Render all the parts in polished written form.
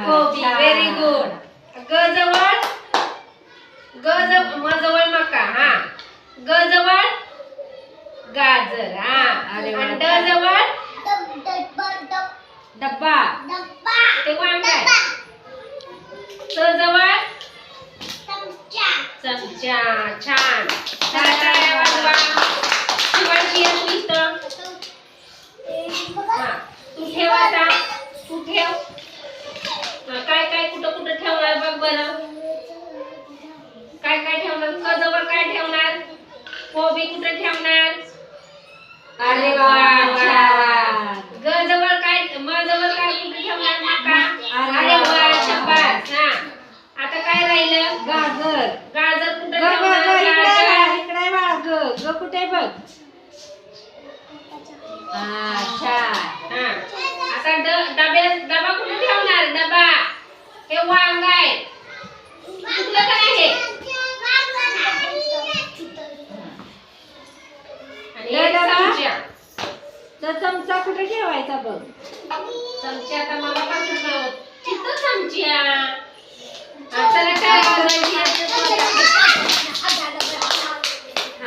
कोबी. Very good. ग जवळ म जवळ मका. हा. ग जवळ गाजर. हा. अरे आणि ड जवळ डब्बा. ते वांग आहे. च जवळ चमचा. छान. टाळ्या वाजवा. शिवाजी असू इथं. हा. तू ठेव आता. तू ठेव. काय काय कुठं कुठं ठेवणार बघ बरं. काय काय ठेवणार. क जवळ काय ठेवणार. कोबी कुठं ठेवणार. अरे वा. ग जवळ काय म जवळ काय कुठं ठेवणार. मका. अरे अरे वा. शाबास. हा. आता काय राहिलं. गाजर. गाजर कुठं ग ग ग ठेवणार. गाजर. इकडे बाळा ग ग कुठे बघ. छान. हा. आता डबा कुठे ठेवणार. डबा. हे वांग आहे. कुठलं काय हे. आणि हे चमचा. तर चमचा कुठे ठेवायचा बघ. चमचा आता मला पासून तिथं चमचा. चला काय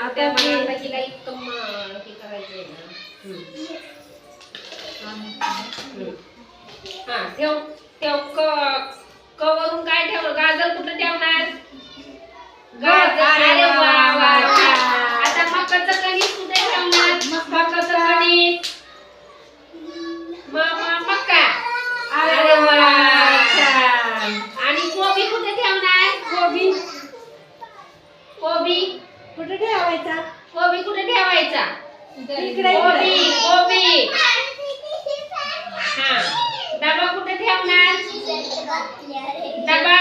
आता मला हिला इतकं हे करायचंय ना. हा. ठेव ठेव. क वरून काय ठेव. गाजर कुठं ठेवणार. गाजर. अरे वा वा. आता मकाचं कणीस कुठे ठेवणार. मकाचं कणीस. मका. अरे वा. आणि कोबी कुठे ठेवणार. कोबी. कोबी कुठे ठेवायचा. कोबी कुठे ठेवायचा. इकडे कोबी. कोबी. हा. डबा कुठे ठेवणार. डबा.